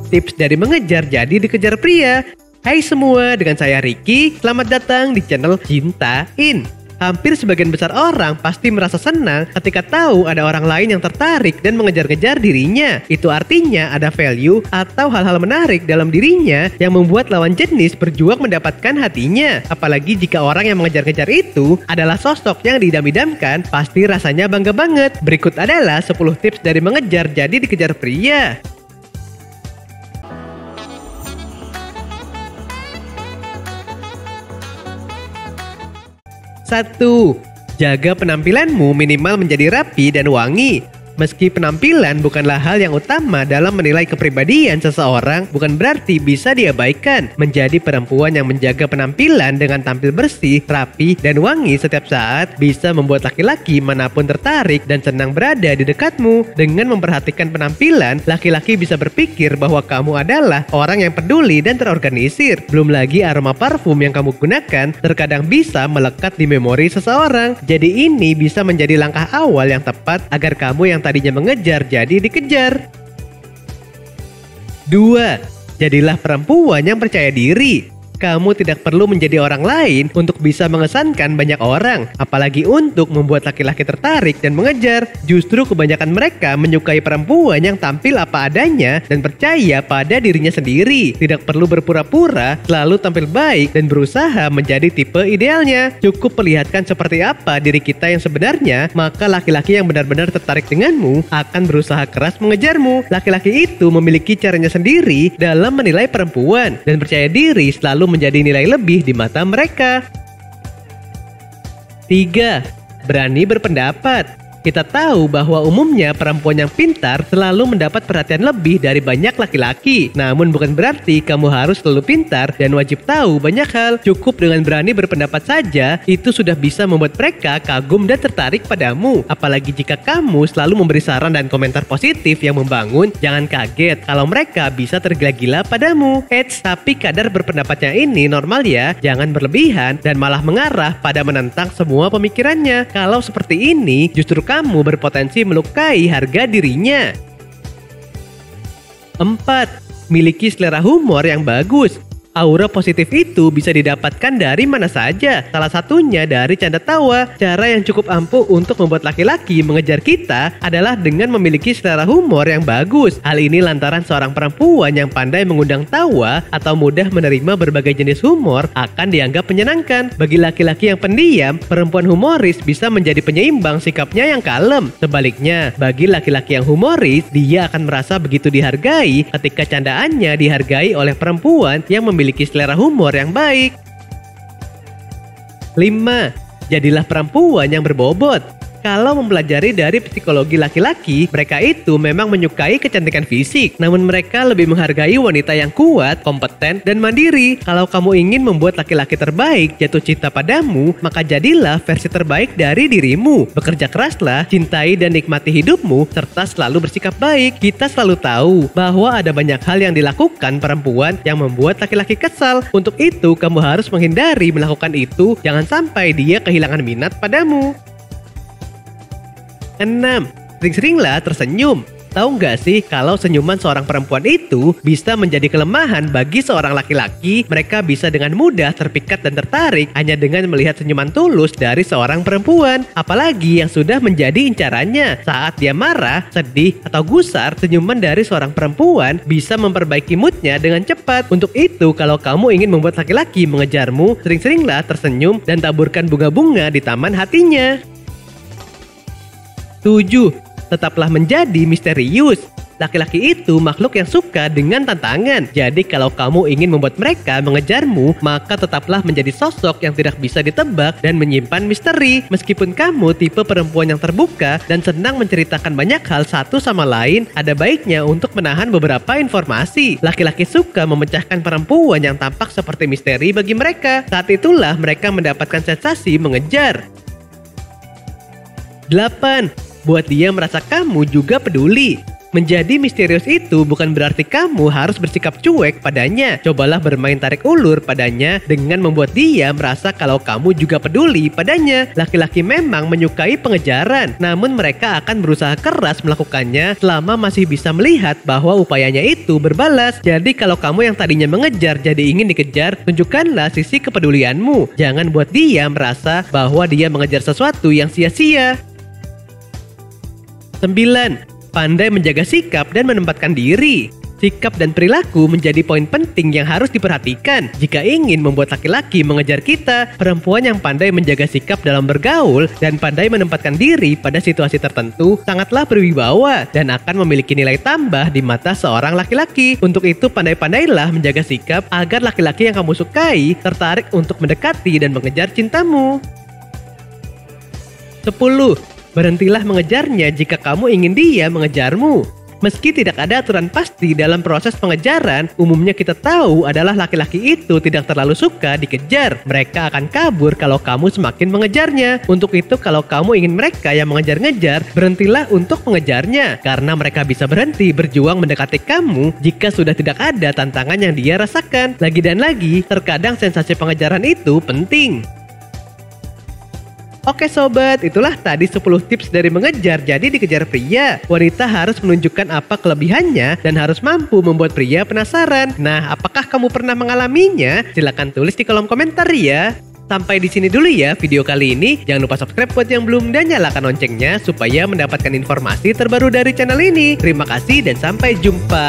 tips dari mengejar jadi dikejar pria. Hai semua, dengan saya Ricky. Selamat datang di channel Cintain. Hampir sebagian besar orang pasti merasa senang ketika tahu ada orang lain yang tertarik dan mengejar-ngejar dirinya. Itu artinya ada value atau hal-hal menarik dalam dirinya yang membuat lawan jenis berjuang mendapatkan hatinya. Apalagi jika orang yang mengejar-ngejar itu adalah sosok yang diidam-idamkan, pasti rasanya bangga banget. Berikut adalah 10 tips dari mengejar jadi dikejar pria. 1. Jaga penampilanmu minimal menjadi rapi dan wangi. Meski penampilan bukanlah hal yang utama dalam menilai kepribadian seseorang, bukan berarti bisa diabaikan. Menjadi perempuan yang menjaga penampilan dengan tampil bersih, rapi, dan wangi setiap saat bisa membuat laki-laki manapun tertarik dan senang berada di dekatmu. Dengan memperhatikan penampilan, laki-laki bisa berpikir bahwa kamu adalah orang yang peduli dan terorganisir. Belum lagi aroma parfum yang kamu gunakan terkadang bisa melekat di memori seseorang. Jadi ini bisa menjadi langkah awal yang tepat agar kamu yang tadinya mengejar jadi dikejar. 2. Jadilah perempuan yang percaya diri. Kamu tidak perlu menjadi orang lain untuk bisa mengesankan banyak orang, apalagi untuk membuat laki-laki tertarik dan mengejar. Justru kebanyakan mereka menyukai perempuan yang tampil apa adanya dan percaya pada dirinya sendiri. Tidak perlu berpura-pura, selalu tampil baik dan berusaha menjadi tipe idealnya. Cukup perlihatkan seperti apa diri kita yang sebenarnya, maka laki-laki yang benar-benar tertarik denganmu akan berusaha keras mengejarmu. Laki-laki itu memiliki caranya sendiri dalam menilai perempuan dan percaya diri selalu menjadi nilai lebih di mata mereka. 3. Berani berpendapat. Kita tahu bahwa umumnya perempuan yang pintar selalu mendapat perhatian lebih dari banyak laki-laki. Namun bukan berarti kamu harus selalu pintar dan wajib tahu banyak hal. Cukup dengan berani berpendapat saja, itu sudah bisa membuat mereka kagum dan tertarik padamu. Apalagi jika kamu selalu memberi saran dan komentar positif yang membangun, jangan kaget kalau mereka bisa tergila-gila padamu. Tapi kadar berpendapatnya ini normal ya, jangan berlebihan dan malah mengarah pada menentang semua pemikirannya. Kalau seperti ini, justru kamu berpotensi melukai harga dirinya. 4. Miliki selera humor yang bagus. Aura positif itu bisa didapatkan dari mana saja. Salah satunya dari canda tawa. Cara yang cukup ampuh untuk membuat laki-laki mengejar kita adalah dengan memiliki selera humor yang bagus. Hal ini lantaran seorang perempuan yang pandai mengundang tawa atau mudah menerima berbagai jenis humor akan dianggap menyenangkan. Bagi laki-laki yang pendiam, perempuan humoris bisa menjadi penyeimbang sikapnya yang kalem. Sebaliknya, bagi laki-laki yang humoris, dia akan merasa begitu dihargai ketika candaannya dihargai oleh perempuan yang memiliki selera humor yang baik. 5. Jadilah perempuan yang berbobot. Kalau mempelajari dari psikologi laki-laki, mereka itu memang menyukai kecantikan fisik. Namun mereka lebih menghargai wanita yang kuat, kompeten, dan mandiri. Kalau kamu ingin membuat laki-laki terbaik jatuh cinta padamu, maka jadilah versi terbaik dari dirimu. Bekerja keraslah, cintai dan nikmati hidupmu, serta selalu bersikap baik. Kita selalu tahu bahwa ada banyak hal yang dilakukan perempuan yang membuat laki-laki kesal. Untuk itu, kamu harus menghindari melakukan itu. Jangan sampai dia kehilangan minat padamu. 6. Sering-seringlah tersenyum. Tahu nggak sih kalau senyuman seorang perempuan itu bisa menjadi kelemahan bagi seorang laki-laki? Mereka bisa dengan mudah terpikat dan tertarik hanya dengan melihat senyuman tulus dari seorang perempuan. Apalagi yang sudah menjadi incarannya. Saat dia marah, sedih, atau gusar, senyuman dari seorang perempuan bisa memperbaiki moodnya dengan cepat. Untuk itu, kalau kamu ingin membuat laki-laki mengejarmu, sering-seringlah tersenyum dan taburkan bunga-bunga di taman hatinya. 7. Tetaplah menjadi misterius. Laki-laki itu makhluk yang suka dengan tantangan. Jadi kalau kamu ingin membuat mereka mengejarmu, maka tetaplah menjadi sosok yang tidak bisa ditebak dan menyimpan misteri. Meskipun kamu tipe perempuan yang terbuka dan senang menceritakan banyak hal satu sama lain, ada baiknya untuk menahan beberapa informasi. Laki-laki suka memecahkan perempuan yang tampak seperti misteri bagi mereka. Saat itulah mereka mendapatkan sensasi mengejar. 8. Buat dia merasa kamu juga peduli. Menjadi misterius itu bukan berarti kamu harus bersikap cuek padanya. Cobalah bermain tarik ulur padanya dengan membuat dia merasa kalau kamu juga peduli padanya. Laki-laki memang menyukai pengejaran, namun mereka akan berusaha keras melakukannya selama masih bisa melihat bahwa upayanya itu berbalas. Jadi kalau kamu yang tadinya mengejar jadi ingin dikejar, tunjukkanlah sisi kepedulianmu. Jangan buat dia merasa bahwa dia mengejar sesuatu yang sia-sia. 9. Pandai menjaga sikap dan menempatkan diri. Sikap dan perilaku menjadi poin penting yang harus diperhatikan. Jika ingin membuat laki-laki mengejar kita, perempuan yang pandai menjaga sikap dalam bergaul dan pandai menempatkan diri pada situasi tertentu sangatlah berwibawa dan akan memiliki nilai tambah di mata seorang laki-laki. Untuk itu pandai-pandailah menjaga sikap agar laki-laki yang kamu sukai tertarik untuk mendekati dan mengejar cintamu. 10. Berhentilah mengejarnya jika kamu ingin dia mengejarmu. Meski tidak ada aturan pasti dalam proses pengejaran, umumnya kita tahu adalah laki-laki itu tidak terlalu suka dikejar. Mereka akan kabur kalau kamu semakin mengejarnya. Untuk itu kalau kamu ingin mereka yang mengejar-ngejar, berhentilah untuk mengejarnya. Karena mereka bisa berhenti berjuang mendekati kamu jika sudah tidak ada tantangan yang dia rasakan. Lagi dan lagi, terkadang sensasi pengejaran itu penting. Oke sobat, itulah tadi 10 tips dari mengejar jadi dikejar pria. Wanita harus menunjukkan apa kelebihannya dan harus mampu membuat pria penasaran. Nah, apakah kamu pernah mengalaminya? Silahkan tulis di kolom komentar ya. Sampai di sini dulu ya video kali ini. Jangan lupa subscribe buat yang belum dan nyalakan loncengnya supaya mendapatkan informasi terbaru dari channel ini. Terima kasih dan sampai jumpa.